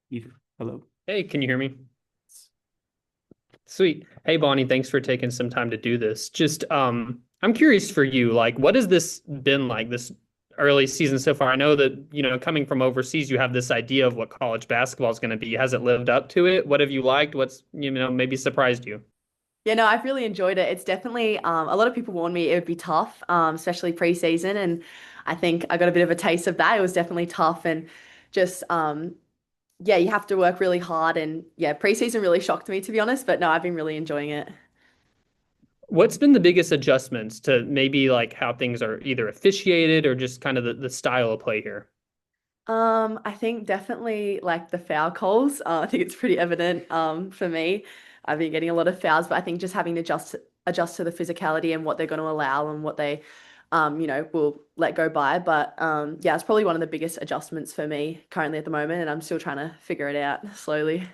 Ethan, hello. Hey, can you hear me? Sweet. Hey, Bonnie, thanks for taking some time to do this. I'm curious for you, like, what has this been like this early season so far? I know that, coming from overseas, you have this idea of what college basketball is going to be. Has it lived up to it? What have you liked? What's, maybe surprised you? Yeah, no, I've really enjoyed it. It's definitely a lot of people warned me it would be tough, especially pre-season, and I think I got a bit of a taste of that. It was definitely tough, and just yeah, you have to work really hard, and yeah, pre-season really shocked me to be honest. But no, I've been really enjoying it. What's been the biggest adjustments to maybe like how things are either officiated or just kind of the style of play here? I think definitely like the foul calls. I think it's pretty evident for me. I've been getting a lot of fouls, but I think just having to adjust to the physicality and what they're going to allow and what they will let go by. But yeah, it's probably one of the biggest adjustments for me currently at the moment, and I'm still trying to figure it out slowly.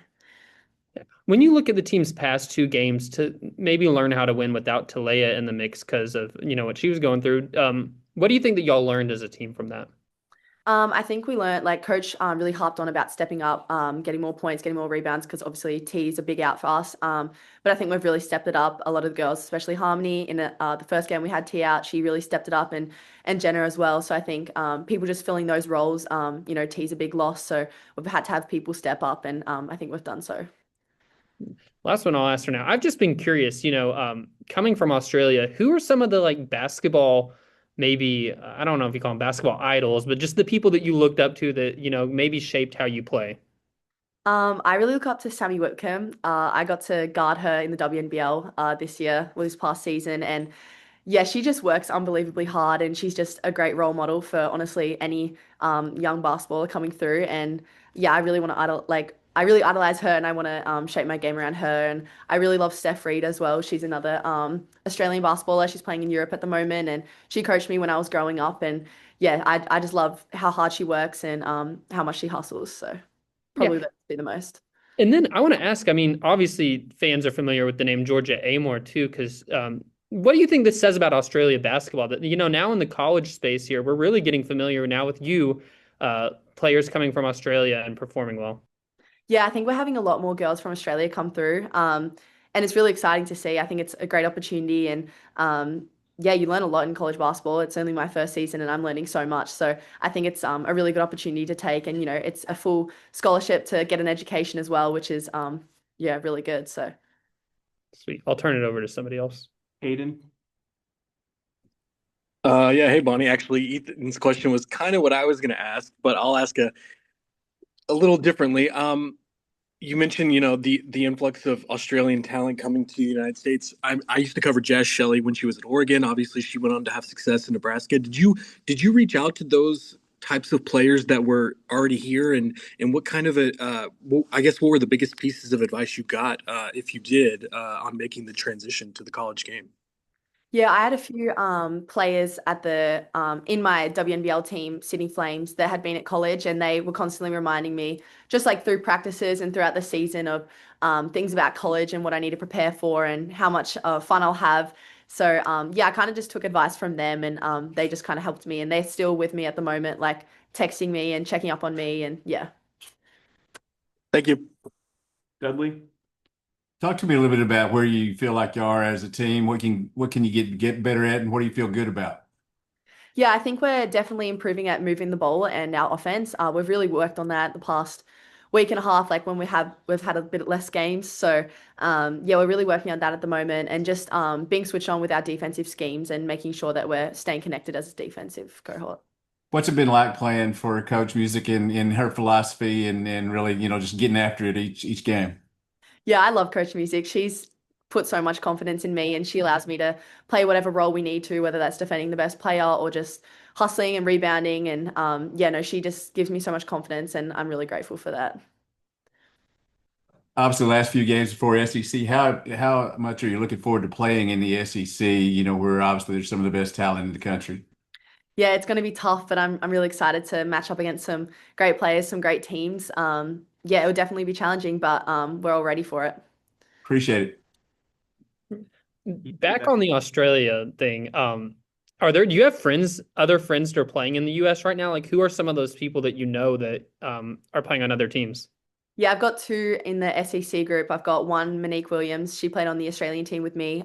When you look at the team's past two games to maybe learn how to win without Talea in the mix because of, what she was going through, what do you think that y'all learned as a team from that? I think we learned like coach really harped on about stepping up, getting more points, getting more rebounds because obviously T is a big out for us. But I think we've really stepped it up. A lot of the girls, especially Harmony, in the first game we had T out, she really stepped it up, and Jenna as well. So I think people just filling those roles. T's a big loss, so we've had to have people step up, and I think we've done so. Last one I'll ask for now. I've just been curious, coming from Australia, who are some of the like basketball, maybe, I don't know if you call them basketball idols, but just the people that you looked up to that, maybe shaped how you play? I really look up to Sammy Whitcomb. I got to guard her in the WNBL this year, well, this past season, and yeah, she just works unbelievably hard, and she's just a great role model for honestly any young basketballer coming through. And yeah, I really want to I really idolize her, and I want to shape my game around her. And I really love Steph Reed as well. She's another Australian basketballer. She's playing in Europe at the moment, and she coached me when I was growing up. And yeah, I just love how hard she works and how much she hustles. So Yeah. probably that would be the most. And then I want to ask, I mean, obviously fans are familiar with the name Georgia Amore too, because what do you think this says about Australia basketball? That, now in the college space here, we're really getting familiar now with you, players coming from Australia and performing well. Yeah, I think we're having a lot more girls from Australia come through. And it's really exciting to see. I think it's a great opportunity. And yeah, you learn a lot in college basketball. It's only my first season and I'm learning so much. So I think it's a really good opportunity to take. And, it's a full scholarship to get an education as well, which is, yeah, really good. So. Sweet. I'll turn it over to somebody else. Aiden. Yeah, hey Bonnie. Actually, Ethan's question was kind of what I was going to ask, but I'll ask a little differently. You mentioned, the influx of Australian talent coming to the United States. I used to cover Jazz Shelley when she was at Oregon. Obviously, she went on to have success in Nebraska. Did you reach out to those types of players that were already here, and what kind of I guess what were the biggest pieces of advice you got, if you did, on making the transition to the college game? Yeah, I had a few players at the in my WNBL team, Sydney Flames, that had been at college, and they were constantly reminding me, just like through practices and throughout the season, of things about college and what I need to prepare for and how much fun I'll have. So yeah, I kind of just took advice from them, and they just kind of helped me, and they're still with me at the moment, like texting me and checking up on me, and yeah. Thank you. Dudley. Talk to me a little bit about where you feel like you are as a team. What can you get better at, and what do you feel good about? Yeah, I think we're definitely improving at moving the ball and our offense. We've really worked on that the past week and a half, like when we've had a bit less games. So yeah, we're really working on that at the moment and just being switched on with our defensive schemes and making sure that we're staying connected as a defensive cohort. What's it been like playing for Coach Music in her philosophy and really, just getting after it each game? Yeah, I love Coach Music. She's put so much confidence in me and she allows me to play whatever role we need to, whether that's defending the best player or just hustling and rebounding. And yeah, no, she just gives me so much confidence and I'm really grateful for that. Obviously, the last few games before SEC, how much are you looking forward to playing in the SEC? Where obviously there's some of the best talent in the country. Yeah, it's going to be tough, but I'm really excited to match up against some great players, some great teams. Yeah, it would definitely be challenging, but we're all ready for it. Appreciate it. Back on the Australia thing, do you have other friends that are playing in the US right now? Like, who are some of those people that you know that are playing on other teams? Yeah, I've got two in the SEC group. I've got one, Monique Williams. She played on the Australian team with me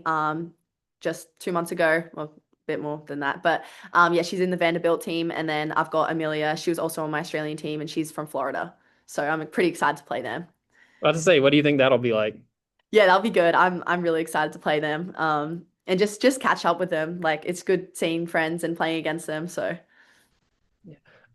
just 2 months ago, well, a bit more than that. But yeah, she's in the Vanderbilt team. And then I've got Amelia. She was also on my Australian team and she's from Florida. So I'm pretty excited to play them. About to say, what do you think that'll be like? Yeah, that'll be good. I'm really excited to play them. And just catch up with them. Like it's good seeing friends and playing against them. So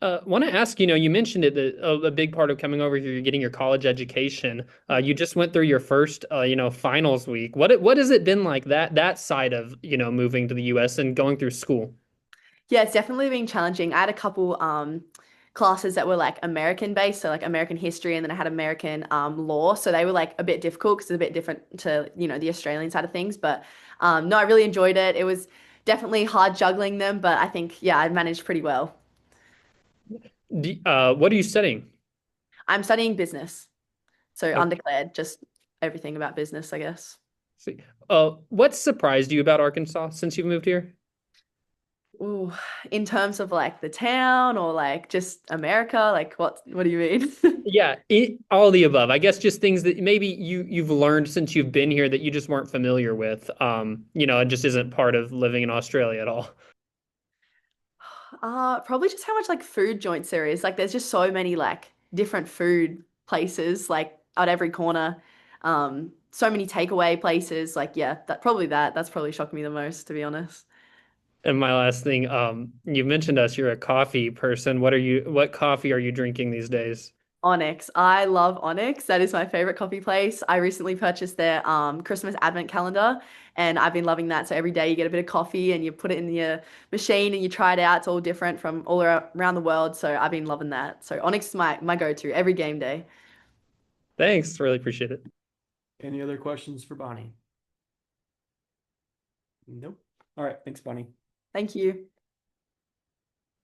Want to ask, you mentioned it that a big part of coming over here, you're getting your college education. You just went through your first, finals week. What has it been like that side of, moving to the US and going through school? yeah, it's definitely been challenging. I had a couple classes that were like American based, so like American history, and then I had American law. So they were like a bit difficult because it's a bit different to, the Australian side of things. But no, I really enjoyed it. It was definitely hard juggling them, but I think, yeah, I managed pretty well. What are you studying? I'm studying business, so Oh, undeclared, just everything about business, I guess. see. What surprised you about Arkansas since you've moved here? Ooh, in terms of like the town or like just America, like what do you mean? Yeah, all the above. I guess just things that maybe you've learned since you've been here that you just weren't familiar with. It just isn't part of living in Australia at all. Probably just how much like food joints there is. Like there's just so many like different food places like at every corner. So many takeaway places. Like yeah, that's probably shocked me the most, to be honest. And my last thing, you mentioned us, you're a coffee person. What coffee are you drinking these days? Onyx. I love Onyx. That is my favorite coffee place. I recently purchased their Christmas advent calendar and I've been loving that. So every day you get a bit of coffee and you put it in your machine and you try it out. It's all different from around the world. So I've been loving that. So Onyx is my go-to every game day. Thanks, really appreciate it. Any other questions for Bonnie? Nope. All right. Thanks, Bonnie. Thank you.